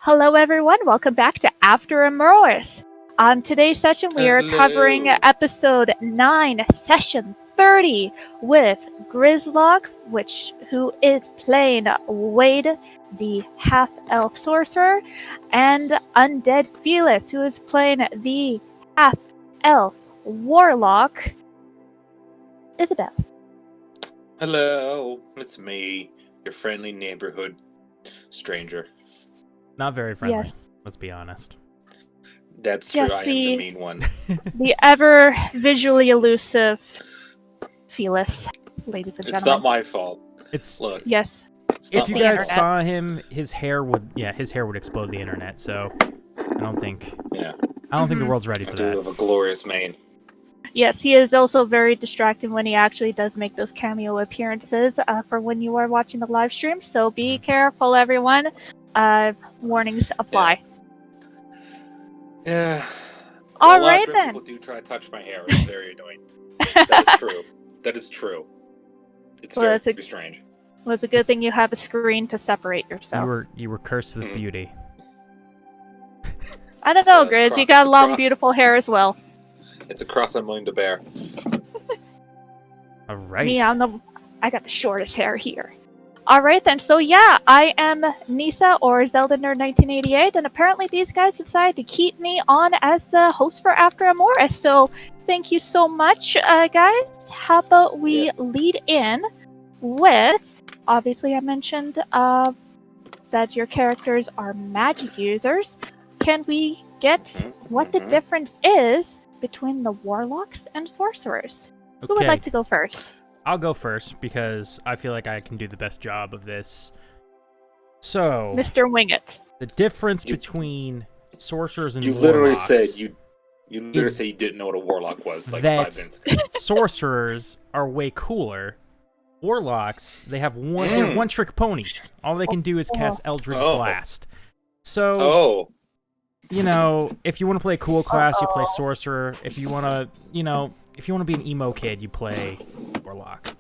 Hello, everyone. Welcome back to After Emoris. On today's session, we are covering episode 9, session 30, with Grizlock, who is playing Wade, the half-elf sorcerer, and Undead Felis, who is playing the half-elf warlock, Isabel. Hello, it's me, your friendly neighborhood stranger. Not very friendly. Yes. Let's be honest. That's true. Yes, I am the mean one. The ever visually elusive Felis, ladies and gentlemen. It's not my fault. Look. Yes. If you guys saw him, his hair would explode the internet. So I don't think. Yeah. I don't think the world's ready for I that. do have a glorious mane. Yes, he is also very distracting when he actually does make those cameo appearances for when you are watching the live stream. So be careful, everyone. Warnings apply. Yeah. All right then. People do try to touch my hair. It's very annoying. That is true. That is true. It's very strange. Well, it's a good thing you have a screen to separate yourself. You were cursed with beauty. I don't know, Griz. You got long, beautiful hair as well. It's a cross I'm willing to bear. All right. Me, I got the shortest hair here. All right then. So yeah, I am Nyssa, or Zelda Nerd 1988, and apparently these guys decided to keep me on as the host for After Emoris. So thank you so much, guys. How about we lead in with? Obviously, I mentioned that your characters are magic users. Can we get what the difference is between the warlocks and sorcerers? Okay. Who would like to go first? I'll go first because I feel like I can do the best job of this. So, Mr. Wing It. The difference between sorcerers and you warlocks. Literally said you literally said you didn't know what a warlock was like 5 minutes ago. Sorcerers are way cooler. Warlocks, they're one-trick ponies. All they can do is cast Eldritch Blast. So, you know, if you want to play a cool class, you play sorcerer. If you want to, be an emo kid, you play warlock.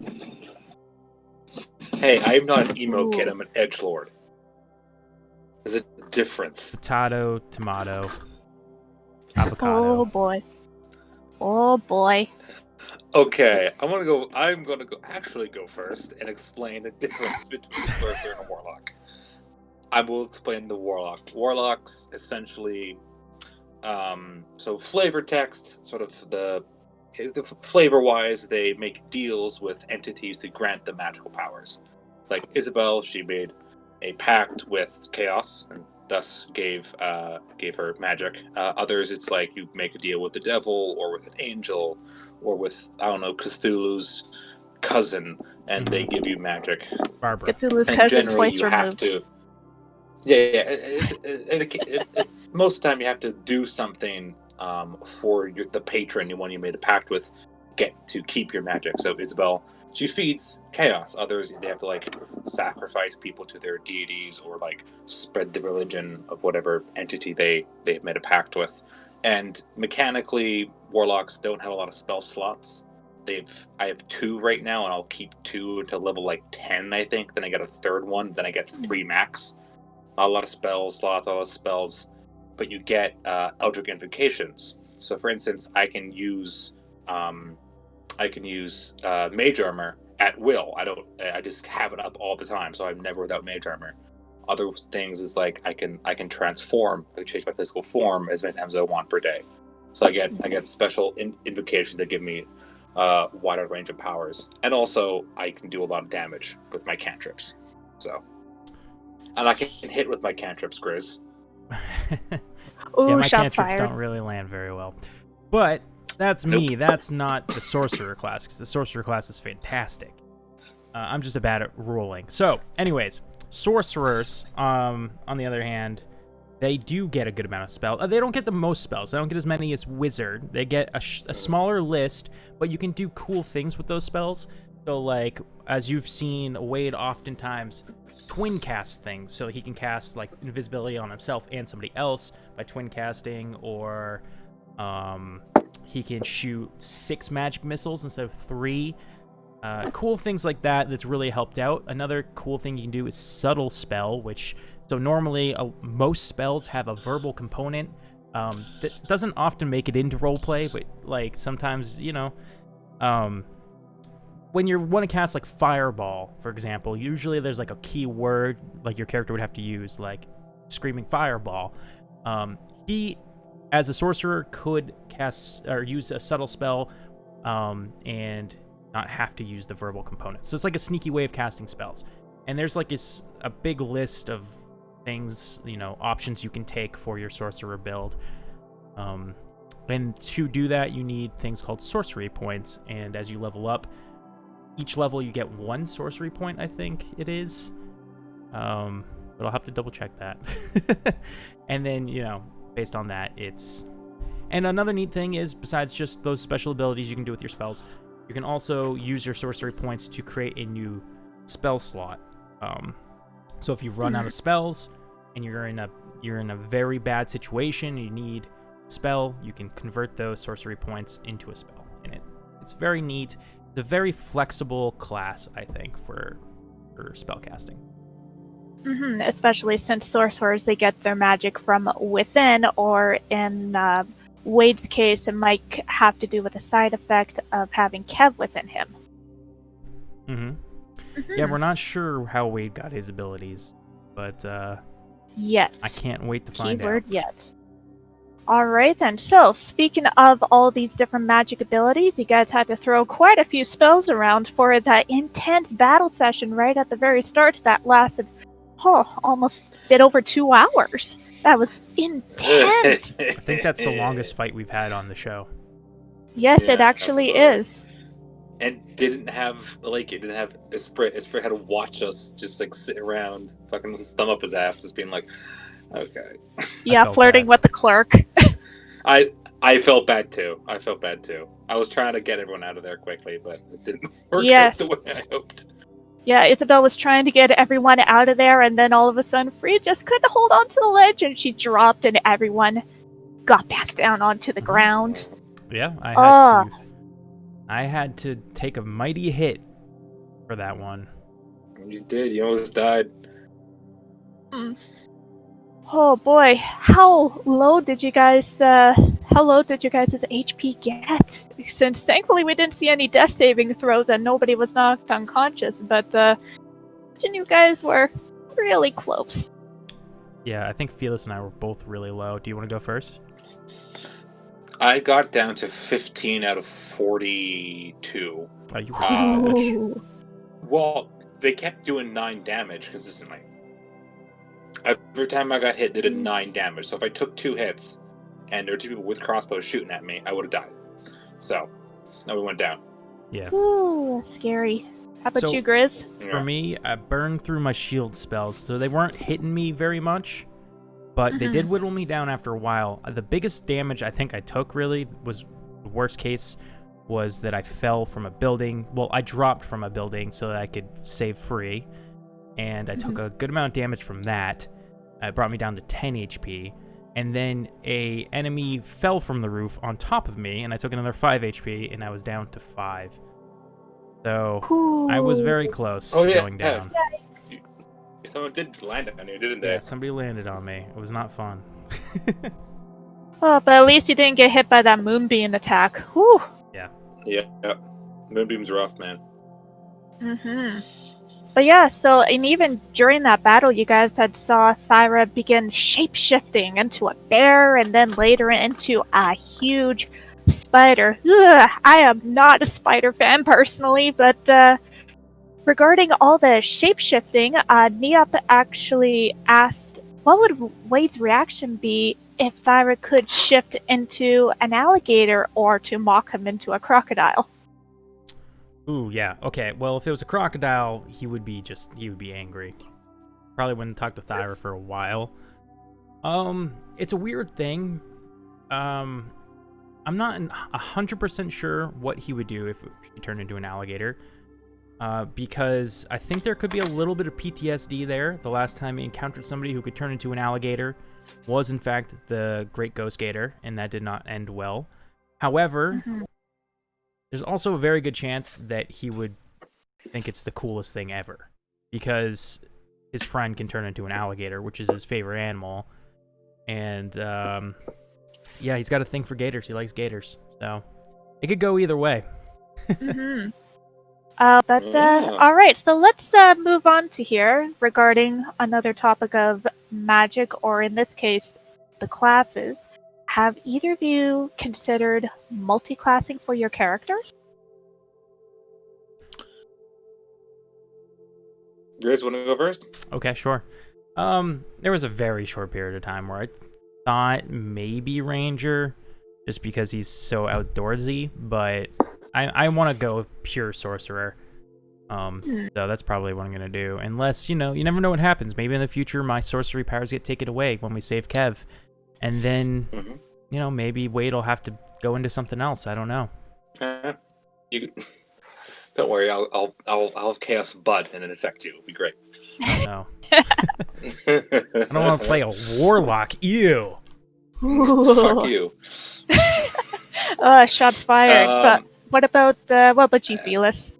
Hey, I'm not an emo kid. I'm an edgelord. There's a difference. Potato, tomato, avocado. Oh boy. Oh boy. Okay, I'm gonna go first and explain the difference between a sorcerer and a warlock. I will explain the warlock. Warlocks essentially, so flavor text, sort of the flavor-wise, they make deals with entities to grant them magical powers. Like Isabel, she made a pact with Chaos, and thus gave her magic. Others, it's like you make a deal with the devil, or with an angel, or with, I don't know, Cthulhu's cousin, and they give you magic. Barbara. Cthulhu's cousin twice removed. Have to. Yeah. It's most of the time you have to do something for the patron, the one you made a pact with, get to keep your magic. So Isabel, she feeds Chaos. Others, they have to like sacrifice people to their deities, or like spread the religion of whatever entity they've made a pact with. And mechanically, warlocks don't have a lot of spell slots. I have 2 right now, and I'll keep 2 until level like 10, I think. Then I get a 3rd one. Then I get 3 max. Not a lot of spell slots, a lot of spells, but you get Eldritch invocations. So, for instance, I can use Mage Armor at will. I just have it up all the time, so I'm never without Mage Armor. Other things is like I can transform, I can change my physical form as many times as I want per day. So I get special invocations that give me wider range of powers, and also I can do a lot of damage with my cantrips. So. And I can hit with my cantrips, Griz. Ooh, my shots cantrips fired. don't really land very well. But that's me. That's not the sorcerer class, because the sorcerer class is fantastic. I'm just bad at rolling. So, anyways, sorcerers, on the other hand, they do get a good amount of spells. They don't get the most spells. They don't get as many as wizard. They get a smaller list, but you can do cool things with those spells. So, like, as you've seen, Wade oftentimes twin cast things, so he can cast like invisibility on himself and somebody else by twin casting, or he can shoot 6 magic missiles instead of 3. Cool things like that that's really helped out. Another cool thing you can do is subtle spell, which So normally, most spells have a verbal component. That doesn't often make it into roleplay, but like sometimes, when you want to cast like Fireball, for example, usually there's like a key word like your character would have to use, like screaming Fireball. He, as a sorcerer, could cast or use a subtle spell and not have to use the verbal component. So it's like a sneaky way of casting spells. And there's like a big list of things, options you can take for your sorcerer build. And to do that, you need things called sorcery points. And as you level up, each level you get 1 sorcery point, I think it is. But I'll have to double check that. And then, based on that, it's... And another neat thing is, besides just those special abilities you can do with your spells, you can also use your sorcery points to create a new spell slot. So if you run out of spells and you're in a very bad situation, you need a spell, you can convert those sorcery points into a spell. And it's very neat. It's a very flexible class, I think, for spellcasting. Especially since sorcerers, they get their magic from within, or in Wade's case, it might have to do with a side effect of having Kev within him. Yeah, we're not sure how Wade got his abilities, but yet. I can't wait to find out. Keyword yet. Alright then, so speaking of all these different magic abilities, you guys had to throw quite a few spells around for that intense battle session right at the very start that lasted almost a bit over 2 hours. That was intense. I think that's the longest fight we've had on the show. Yes, it actually is. And didn't have Esprit. Esprit had to watch us just like sit around, fucking with his thumb up his ass, just being like, okay. Yeah, flirting with the clerk. I felt bad too. I was trying to get everyone out of there quickly, but it didn't work out the way I hoped. Yeah, Isabel was trying to get everyone out of there, and then all of a sudden, Free just couldn't hold on to the ledge, and she dropped, and everyone got back down onto the ground. Yeah, I had to take a mighty hit for that one. You did. You almost died. Oh boy, how low did you guys' HP get? Since thankfully we didn't see any death saving throws and nobody was knocked unconscious, but you guys were really close. Yeah, I think Felis and I were both really low. Do you want to go first? I got down to 15 out of 42. Oh, you were Well, they kept doing 9 damage consistently. Every time I got hit, they did 9 damage. So if I took 2 hits, and there were 2 people with crossbows shooting at me, I would have died. So, now we went down. Yeah. Ooh, that's scary. How about you, Griz? For me, I burned through my shield spells, so they weren't hitting me very much, but they did whittle me down after a while. The biggest damage I think I took, really, was the worst case, was that I fell from a building. Well, I dropped from a building so that I could save Free, and I took a good amount of damage from that. It brought me down to 10 HP, and then a enemy fell from the roof on top of me, and I took another 5 HP, and I was down to 5. So I was very close to going down. Yeah. Someone did land on you, didn't they? Yeah, somebody landed on me. It was not fun. Oh, but at least you didn't get hit by that moonbeam attack. Whew. Yeah. Moonbeam's rough, man. But yeah, so, and even during that battle, you guys had saw Thyra begin shape-shifting into a bear, and then later into a huge spider. Ugh, I am not a spider fan personally, but regarding all the shape-shifting, Niap actually asked, what would Wade's reaction be if Thyra could shift into an alligator or to mock him into a crocodile? Ooh, yeah. Okay, well, if it was a crocodile, he would be angry. Probably wouldn't talk to Thyra for a while. It's a weird thing. I'm not 100% sure what he would do if she turned into an alligator. Because I think there could be a little bit of PTSD there. The last time he encountered somebody who could turn into an alligator was, in fact, the Great Ghost Gator, and that did not end well. However, there's also a very good chance that he would think it's the coolest thing ever. Because his friend can turn into an alligator, which is his favorite animal. And yeah, he's got a thing for gators. He likes gators, so it could go either way. Mm-hmm. All right, so let's move on to here regarding another topic of magic, or in this case, the classes. Have either of you considered multi-classing for your characters? Griz, want to go first? Okay, sure. There was a very short period of time where I thought maybe Ranger, just because he's so outdoorsy, but I want to go pure sorcerer. So that's probably what I'm gonna do. Unless, you never know what happens. Maybe in the future my sorcery powers get taken away when we save Kev, and then maybe Wade will have to go into something else. I don't know. You don't worry. I'll have Chaos Bud and it affect you. It'll be great. I don't know. I don't want to play a warlock. Ew. Fuck you. Shots fired. But what about you, Felis?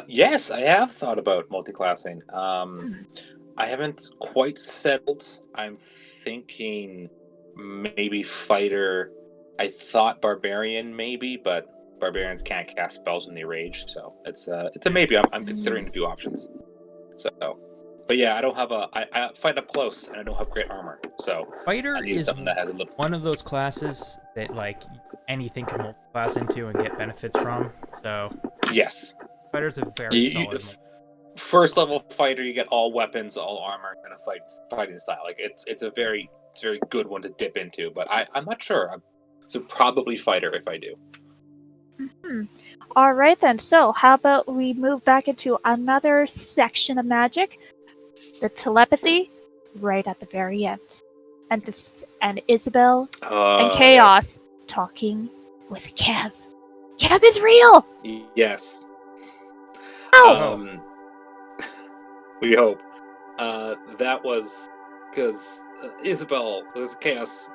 Yes, I have thought about multi-classing. I haven't quite settled. I'm thinking maybe fighter. I thought barbarian maybe, but barbarians can't cast spells when they rage, so it's a maybe. I'm considering a few options. So, but yeah, I don't have I fight up close and I don't have great armor, so Fighter I need is something that has a little. one of those classes that like anything can multi-class into and get benefits from. So Yes. Fighter's a very solid. First level fighter, you get all weapons, all armor, kind of fighting style. Like it's a very good one to dip into. But I'm not sure. So probably fighter if I do. Mm-hmm. All right then. So how about we move back into another section of magic, the telepathy, right at the very end, and Isabel and Chaos talking with Kev. Kev is real. Yes. Oh. We hope. That was because Isabel, there's Chaos.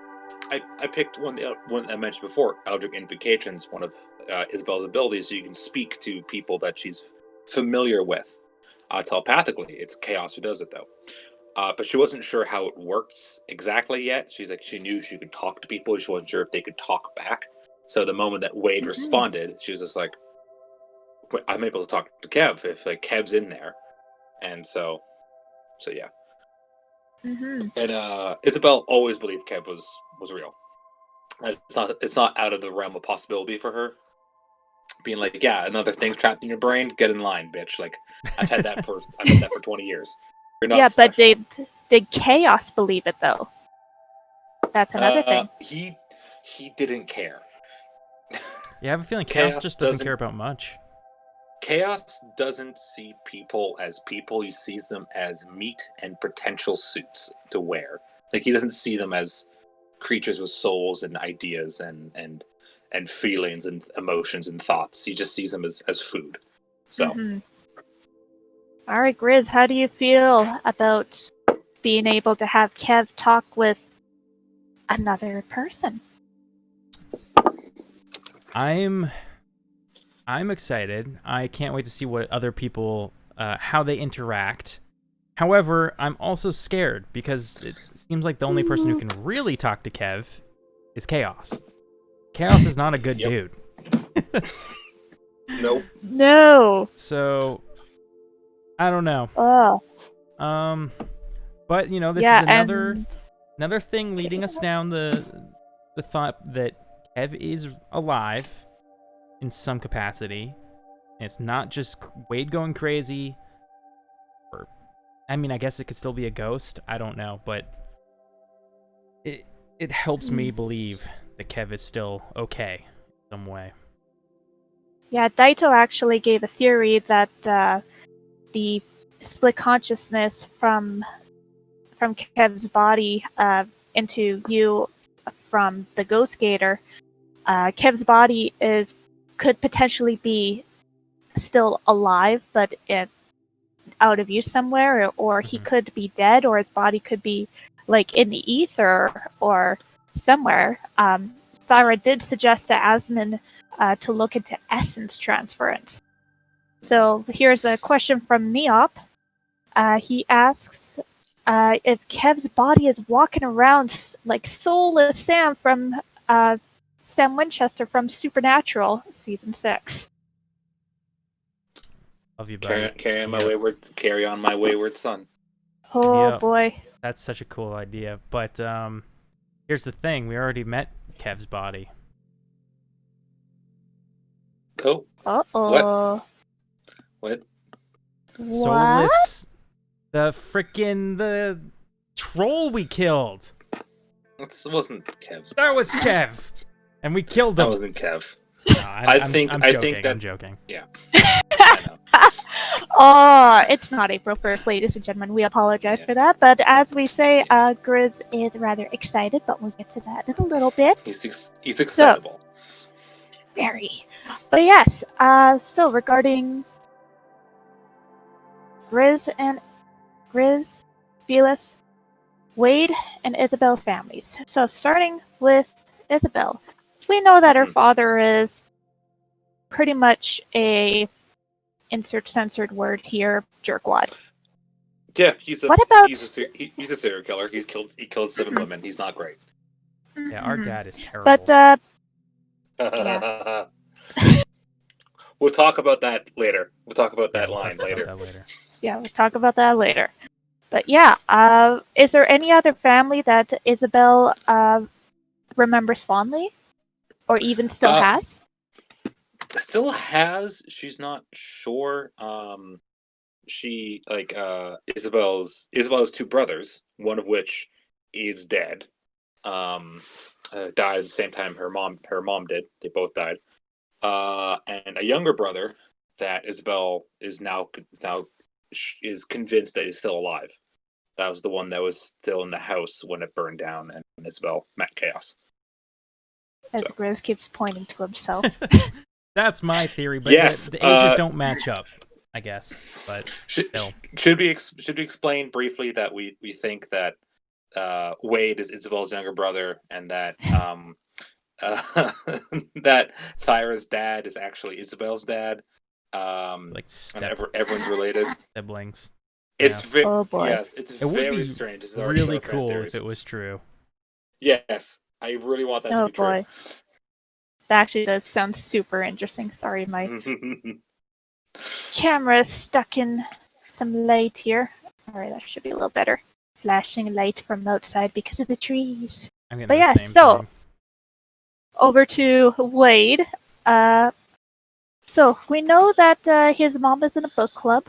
I picked one I mentioned before, Eldritch Invocations, one of Isabel's abilities, so you can speak to people that she's familiar with telepathically. It's Chaos who does it, though. But she wasn't sure how it works exactly yet. She's like, she knew she could talk to people. She wasn't sure if they could talk back. So the moment that Wade responded, she was just like, I'm able to talk to Kev if like Kev's in there. And so yeah. Mm-hmm. And Isabel always believed Kev was real. It's not out of the realm of possibility for her. Being like, yeah, another thing trapped in your brain, get in line, bitch. Like I've had that for 20 years. You're not special. But did Chaos believe it though? That's another thing. He didn't care. Yeah, I have a feeling Chaos just doesn't care about much. Chaos doesn't see people as people. He sees them as meat and potential suits to wear. Like he doesn't see them as creatures with souls and ideas and feelings and emotions and thoughts. He just sees them as food. So. Mm-hmm. All right, Griz, how do you feel about being able to have Kev talk with another person? I'm excited. I can't wait to see what other people, how they interact. However, I'm also scared because it seems like the only person who can really talk to Kev is Chaos. Chaos is not a good dude. Nope. No. So, I don't know. Oh. But this is another thing leading us down the thought that Kev is alive in some capacity. And it's not just Wade going crazy. I guess it could still be a ghost. I don't know, but it helps me believe that Kev is still okay in some way. Yeah, Dyto actually gave a theory that the split consciousness from Kev's body into you from the Ghost Gator, Kev's body could potentially be still alive, but out of use somewhere, or he could be dead, or his body could be like in the ether or somewhere. Thyra did suggest to Asmund to look into essence transference. So here's a question from Neop. He asks if Kev's body is walking around like soulless Sam from Sam Winchester from Supernatural season 6. Love you, buddy. Carry on my wayward son. Oh Yep. boy. That's such a cool idea. But here's the thing: we already met Kev's body. Oh. Uh-oh. What? Soulless. The troll we killed. That wasn't Kev. That was Kev, and we killed him. That wasn't Kev. No, I think that I'm joking. Yeah. I know. Oh, it's not April 1st, ladies and gentlemen. We apologize for that. But as we say, Griz is rather excited, but we'll get to that in a little bit. He's excitable. Very. But yes, so regarding Griz, Felis, Wade, and Isabel's families. So starting with Isabel, we know that her father is pretty much a insert censored word here, jerkwad. Yeah, he's a serial killer. He killed 7 women. He's not great. Yeah, our dad is terrible. But yeah. We'll talk about that later. We'll talk about that line later. Yeah, we'll talk about that later. But yeah, is there any other family that Isabel remembers fondly, or even still has? Still has. She's not sure. She Isabel's 2 brothers, one of which is dead. Died at the same time her mom did. They both died. And a younger brother that Isabel is convinced that he's still alive. That was the one that was still in the house when it burned down, and Isabel met chaos. As Griz keeps pointing to himself. That's my theory, but yes, the ages don't match up, I guess. But should we explain briefly that we think that Wade is Isabel's younger brother, and that that Thyra's dad is actually Isabel's dad. Everyone's related. Siblings. It's oh boy. Yes, it's very strange. It's really cool if it was true. Yes, I really want that to be true. Boy. That actually does sound super interesting. Sorry, my camera is stuck in some light here. Alright, that should be a little better. Flashing light from outside because of the trees. But yeah, so over to Wade. So we know that his mom is in a book club.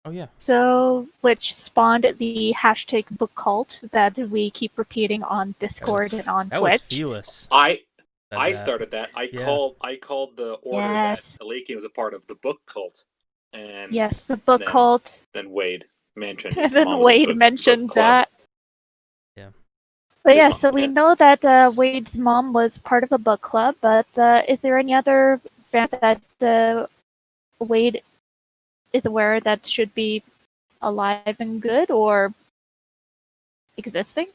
Oh yeah. So, which spawned the hashtag book cult that we keep repeating on Discord and on Twitch. Was Felis. I started that. I called the order that Aleki was a part of the book cult. And yes, the book cult. Then Wade mentioned and then Wade mentioned that. Yeah. But yeah, so we know that Wade's mom was part of a book club, but is there any other family that Wade is aware that should be alive and good or existing?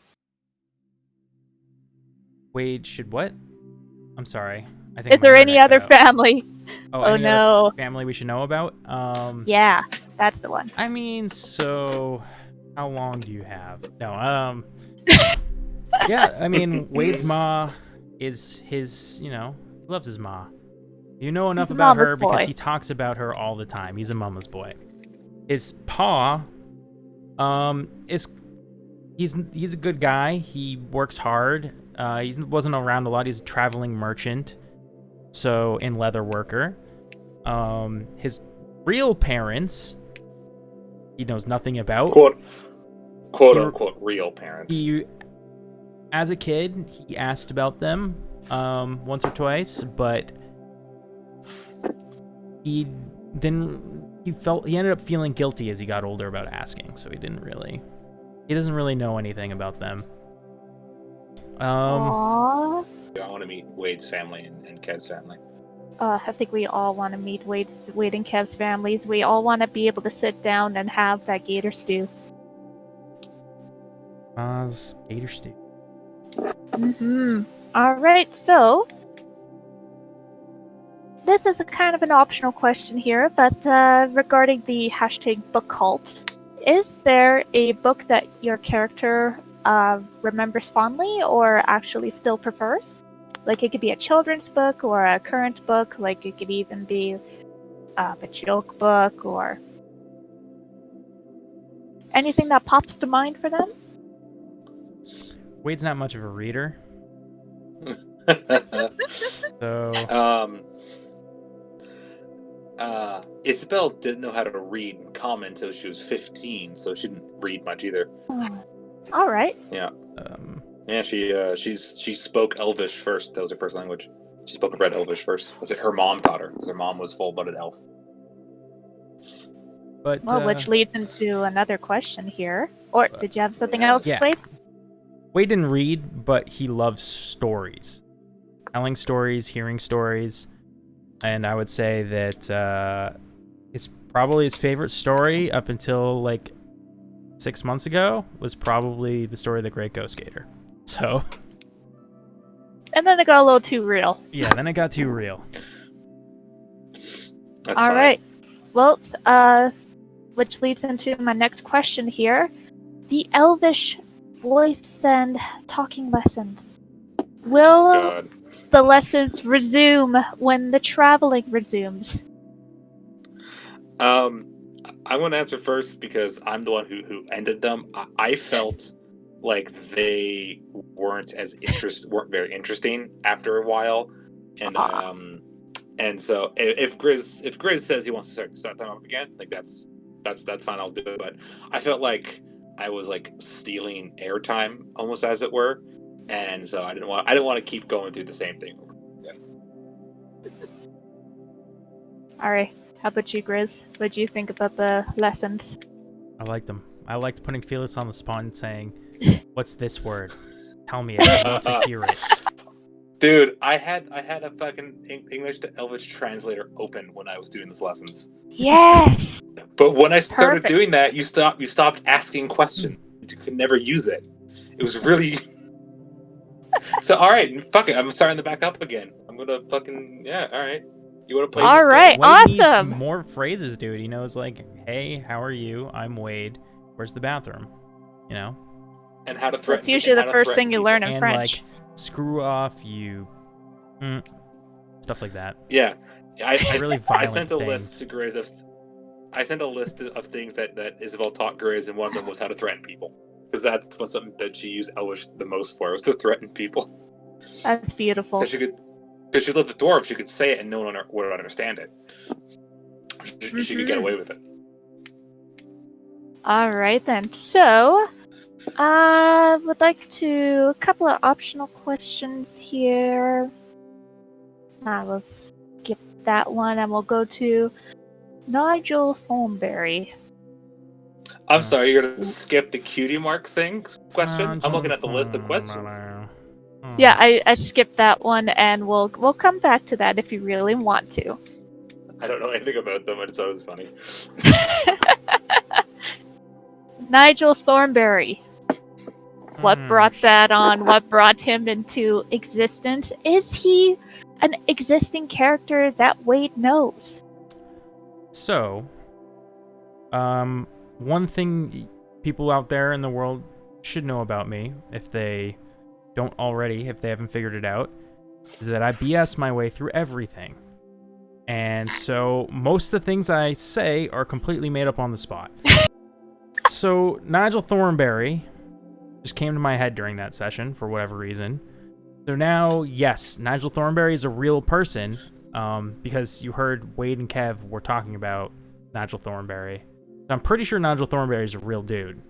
Wade should what? I'm sorry. I think is there any other family? Oh no. Family we should know about? Yeah, that's the one. I mean, so how long do you have? No, yeah, I mean, Wade's ma is his, he loves his ma. You know enough about her because he talks about her all the time. He's a mama's boy. His pa, he's a good guy. He works hard. He wasn't around a lot. He's a traveling merchant, and leather worker. His real parents, he knows nothing about. Quote unquote real parents. As a kid, he asked about them once or twice, but he ended up feeling guilty as he got older about asking, so he doesn't really know anything about them. Aww. I want to meet Wade's family and Kev's family. I think we all want to meet Wade and Kev's families. We all want to be able to sit down and have that gator stew. Gator stew. Alright, so this is a kind of an optional question here, but regarding the hashtag book cult, is there a book that your character remembers fondly or actually still prefers? Like, it could be a children's book or a current book, like it could even be a joke book or anything that pops to mind for them? Wade's not much of a reader. So Isabel didn't know how to read common until she was 15, so she didn't read much either. Oh. All right. Yeah. Yeah, she spoke Elvish first. That was her first language. She spoke and read Elvish first. Was it her mom taught her? Because her mom was full-blooded elf. but Well, which leads into another question here. Or did you have something else, yeah. Slade? Wade didn't read, but he loves stories. Telling stories, hearing stories. And I would say that it's probably his favorite story up until like 6 months ago was probably the story of the Great Ghost Gator. So And then it got a little too real. yeah, then it got too real. That's All fine. right. Well, which leads into my next question here. The Elvish voice and talking lessons. Will God. the lessons resume when the traveling resumes? I want to answer first because I'm the one who ended them. I felt like they weren't very interesting after a while, and so if Griz says he wants to start them up again, like that's fine. I'll do it. But I felt like I was like stealing airtime almost, as it were, and so I didn't want to keep going through the same thing. All right. How about you, Griz? What do you think about the lessons? I liked them. I liked putting Felis on the spot and saying, "What's this word? Tell me it. I want to hear it." Dude, I had a fucking English to Elvish translator open when I was doing these lessons. Yes. But when I started Perfect. doing that, you stopped asking questions. You could never use it. It was really so. All right, fuck it. I'm starting to back up again. I'm gonna fucking all right. You want to play? All this right. game? Wade Awesome. needs more phrases, dude. He knows like, "Hey, how are you? I'm Wade. Where's the bathroom?" You know. And how to threaten. That's usually the how to first threaten thing you people. learn in And French. like, screw off, you. Stuff like that. Yeah, I Really I violent sent a things. list to Griz I sent a list of things that Isabel taught Griz, and one of them was how to threaten people, because that was something that she used Elvish the most for, was to threaten people. That's beautiful. Because she lived with dwarves, she could say it and no one would understand it. She could get away with it. All right then. So, would like to a couple of optional questions here. We'll skip that one and we'll go to Nigel Thornberry. I'm sorry, you're gonna skip the cutie mark question? I'm looking at the list of Hmm. questions. Yeah, I skipped that one, and we'll come back to that if you really want to. I don't know anything about them, I just thought it was funny. Nigel Thornberry. What brought that on? What brought him into existence? Is he an existing character that Wade knows? So, one thing people out there in the world should know about me, if they don't already, if they haven't figured it out, is that I BS my way through everything. And so most of the things I say are completely made up on the spot. So Nigel Thornberry just came to my head during that session for whatever reason. So now, yes, Nigel Thornberry is a real person, because you heard Wade and Kev were talking about Nigel Thornberry. So I'm pretty sure Nigel Thornberry is a real dude,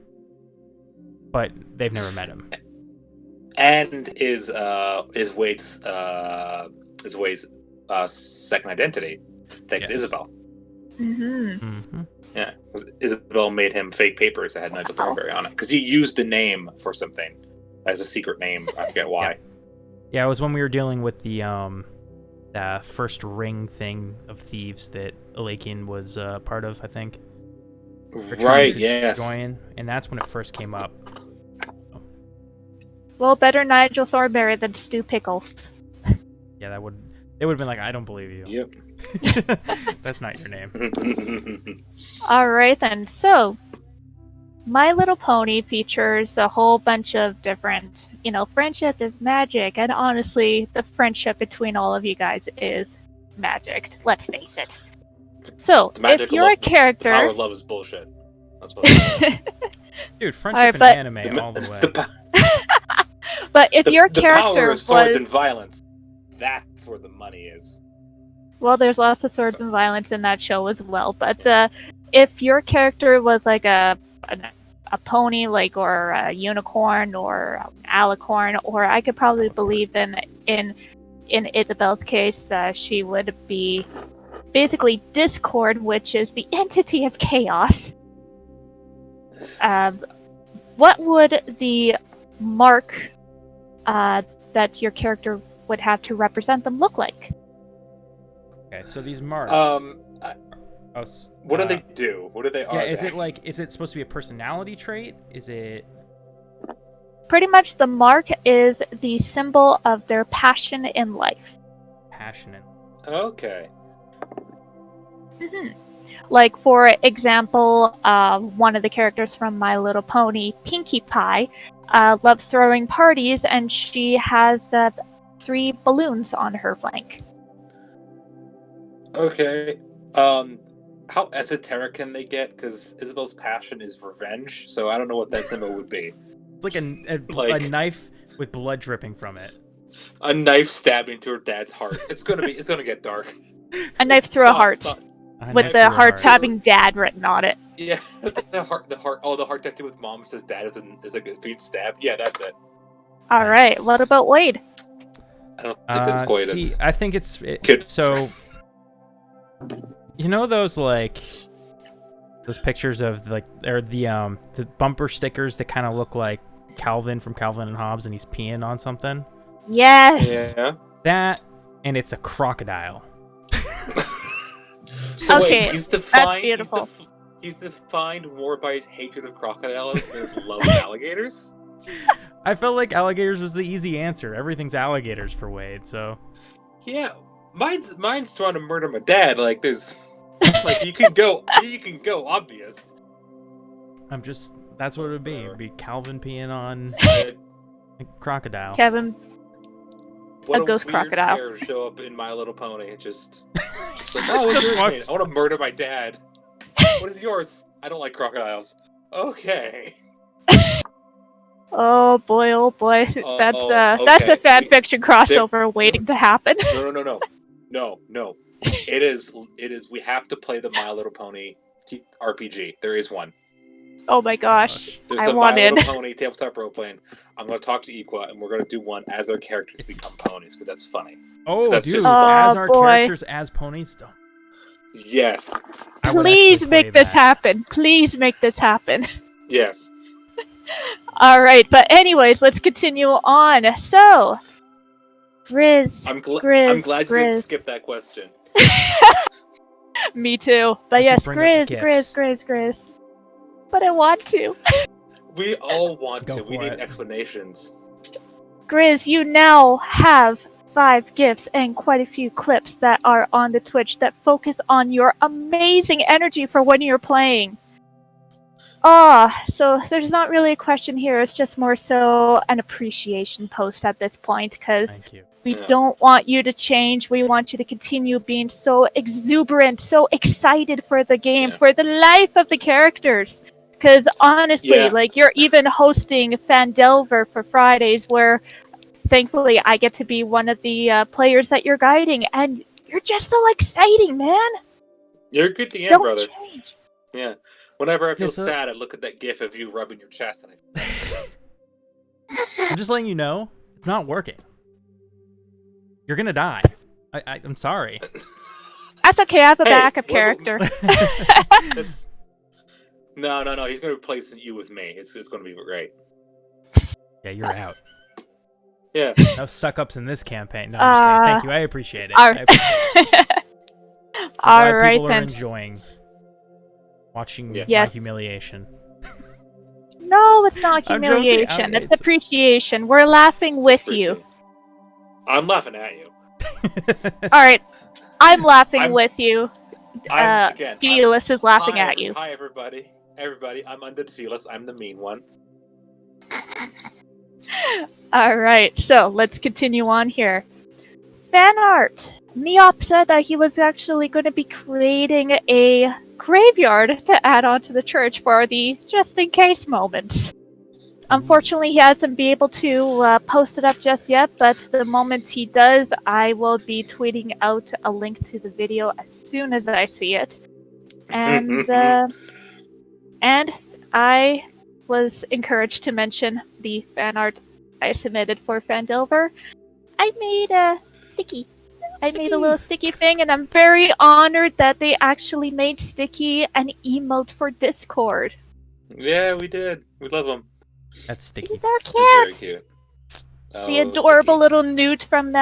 but they've never met him. And is Wade's second identity, thanks to Yes. Isabel. Mm-hmm. Yeah, 'cause Isabel made him fake papers that had Nigel Thornberry on it, because he used the name for something as a secret name. I forget why. Yeah, it was when we were dealing with the first ring thing of thieves that Alakian was part of, I think. We're trying Right. to Yes. join, and that's when it first came up. Well, better Nigel Thornberry than Stu Pickles. Yeah, they would have been like, I don't believe you. Yep. That's not your name. Alright then, so My Little Pony features a whole bunch of different, friendship is magic, and honestly, the friendship between all of you guys is magic, let's face it. So, if you're a character... The power of love is bullshit. That's what Dude, friendship and anime all the way. But if your the character power of swords was... and violence, that's where the money is. Well, there's lots of swords and violence in that show as well, but if your character was like a pony, or a unicorn, or an alicorn, or I could probably believe in Isabel's case, she would be basically Discord, which is the entity of chaos. What would the mark that your character would have to represent them look like? Okay, so these marks. What do they do? What do they? Yeah, is it supposed to be a personality trait? Is it? Pretty much, the mark is the symbol of their passion in life. Passionate. Okay. Mm-hmm. Like, for example, one of the characters from My Little Pony, Pinkie Pie, loves throwing parties, and she has 3 balloons on her flank. Okay. How esoteric can they get? Because Isabel's passion is revenge, so I don't know what that symbol would be. It's like a knife with blood dripping from it. A knife stabbed into her dad's heart. It's gonna get dark. A knife through a heart. With the heart having dad written on it. Yeah, the heart. Oh, the heart tattoo with mom says dad is a beat stab. Yeah, that's it. All right. What about Wade? I don't think it's quite as. I think it's so. You know those those pictures of the bumper stickers that kind of look like Calvin from Calvin and Hobbes, and he's peeing on something. Yes. Yeah. That, and it's a crocodile. So okay, wait, he's defined. That's beautiful. He's defined more by his hatred of crocodiles than his love of alligators. I felt like alligators was the easy answer. Everything's alligators for Wade, so. Yeah, mine's trying to murder my dad. Like there's, you can go obvious. That's what it would be. It'd be Calvin peeing on a crocodile. Kevin. What a ghost crocodile. Pair show up in My Little Pony. Just like, oh, what's yours? I want to murder my dad. What is yours? I don't like crocodiles. Okay. Oh boy! Okay. That's a fan fiction crossover waiting to happen. No. It is. We have to play the My Little Pony RPG. There is one. Oh my gosh! There's I a want My in. Little Pony tabletop role playing. I'm going to talk to Equa, and we're going to do one as our characters become ponies, because that's funny. Oh, that's dude! just As our boy. characters as ponies. Yes. Please make this happen. Please make this happen. Yes. All right, but anyways, let's continue on. So, Griz. I'm glad Griz. you didn't skip that question. Me too. But yes, Griz. But I want to. We all want to. We need it. explanations. Griz, you now have 5 gifts and quite a few clips that are on the Twitch that focus on your amazing energy for when you're playing. So there's not really a question here. It's just more so an appreciation post at this point, because we don't want you to change. We want you to continue being so exuberant, so excited for the game, for the life of the characters. Because honestly, you're even hosting Fandelver for Fridays, where thankfully I get to be one of the players that you're guiding, and you're just so exciting, man. You're a good DM, don't brother. Change. Yeah. Whenever I feel sad, I look at that gif of you rubbing your chest, and I'm just letting you know, it's not working. You're gonna die. I'm sorry. That's okay. I have a backup character. No. He's gonna replace you with me. It's gonna be great. Yeah, you're out. Yeah. No suck-ups in this campaign. No, I'm just kidding. Thank you. I appreciate it. All right, people then. Are enjoying watching my humiliation. No, it's not humiliation. It's appreciation. We're laughing with you. I'm laughing at you. All right. I'm laughing with you. Again, Felis is laughing at you. Hi, everybody. Everybody, I'm Undead Felis. I'm the mean one. Alright, so let's continue on here. Fan art. Neop said that he was actually going to be creating a graveyard to add on to the church for the just-in-case moments. Unfortunately, he hasn't been able to post it up just yet, but the moment he does, I will be tweeting out a link to the video as soon as I see it. And I was encouraged to mention the fan art I submitted for Fandelver. I made a sticky. I made a little sticky thing, and I'm very honored that they actually made Sticky an emote for Discord. Yeah, we did. We love him. That's sticky. He's so He's cute. very cute. The adorable Sticky. little newt from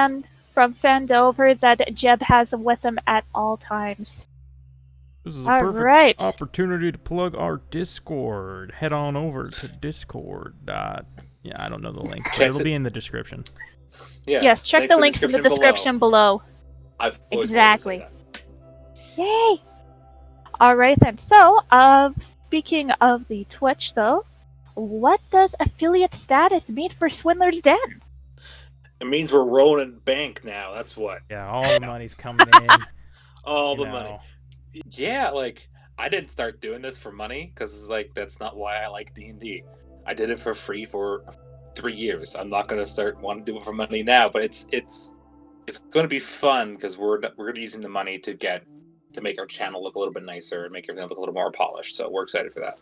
Fandelver that Jeb has with him at all times. This is a All perfect right. opportunity to plug our Discord. Head on over to Discord. Yeah, I don't know the link, but it'll be in the description. Yeah. Yes, check the links in the description below. I've always Exactly. wanted to say Yay! Alright then, so, speaking of the Twitch though, what does affiliate status mean for Swindler's Den? that. It means we're rolling bank now. That's what. Yeah, all the money's coming in. All you the money. know. Yeah, like I didn't start doing this for money because like that's not why I like D&D. I did it for free for 3 years. I'm not gonna start wanting to do it for money now, but it's gonna be fun because we're gonna be using the money to make our channel look a little bit nicer and make everything look a little more polished. So we're excited for that.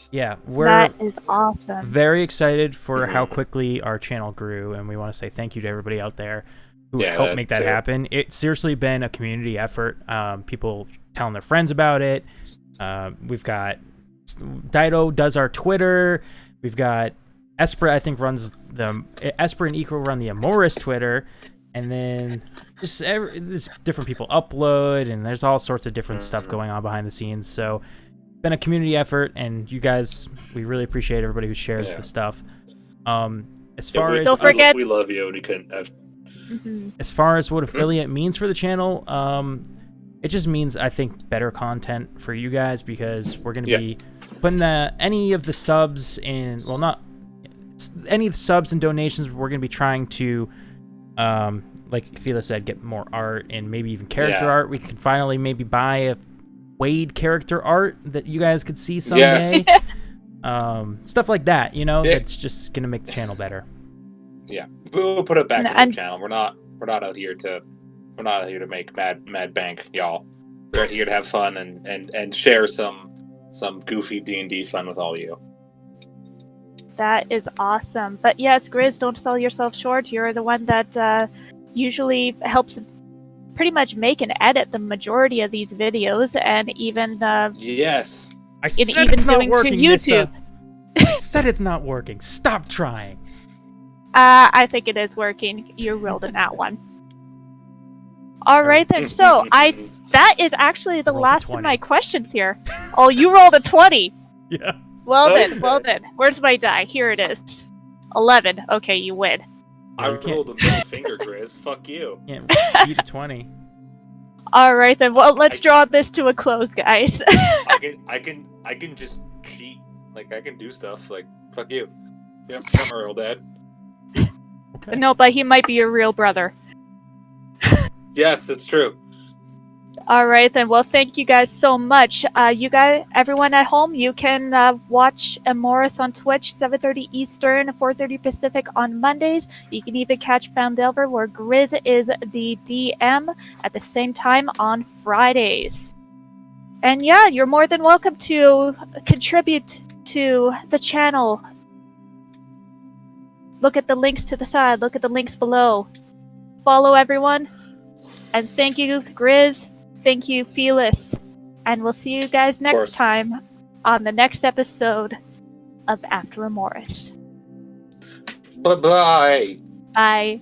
Yeah, we're That is awesome. very excited for how quickly our channel grew, and we want to say thank you to everybody out there who helped make that happen. It's seriously been a community effort. People telling their friends about it. We've got Dyto does our Twitter. We've got Esprit, I think, runs Esprit and Equa run the Emoris Twitter, and then just there's different people upload, and there's all sorts of different stuff going on behind the scenes. So, been a community effort, and you guys, we really appreciate everybody who shares the stuff. As far as don't forget, we love you, and we couldn't have. As far as what affiliate means for the channel, it just means, I think, better content for you guys, because we're going to be putting any of the subs in, well, not any of the subs and donations, we're going to be trying to, like Felis said, get more art and maybe even character art. We can finally maybe buy a Wade character art that you guys could see someday. Stuff like that, you know, that's just going to make the channel better. Yeah, we'll put it back in the channel. We're not out here to make mad bank, y'all. We're out here to have fun and share some goofy D&D fun with all of you. That is awesome. But yes, Griz, don't sell yourself short. You're the one that usually helps pretty much make and edit the majority of these videos, and even yes, I said even it's not doing working, to YouTube. I said it's not working. Stop trying. I think it is working. You rolled in that one. All right then. So that is actually the last of my questions here. Oh, you rolled a 20. Yeah. Well then. Where's my die? Here it is. 11. Okay, you win. I rolled a middle finger, Griz. Fuck you. Yeah, beat a 20. All right then. Well, let's draw this to a close, guys. I can just cheat. Like I can do stuff. Like fuck you. Yep, I'm a real dad. Okay. No, but he might be your real brother. Yes, it's true. All right then. Well, thank you guys so much. You guys, everyone at home, you can watch Emoris on Twitch, 7:30 Eastern, 4:30 Pacific on Mondays. You can even catch Fandelver, where Griz is the DM, at the same time on Fridays. And yeah, you're more than welcome to contribute to the channel. Look at the links to the side. Look at the links below. Follow everyone. And thank you, Griz. Thank you, Felis. And we'll see you guys next time on the next episode of After Emoris. Bye-bye. Bye.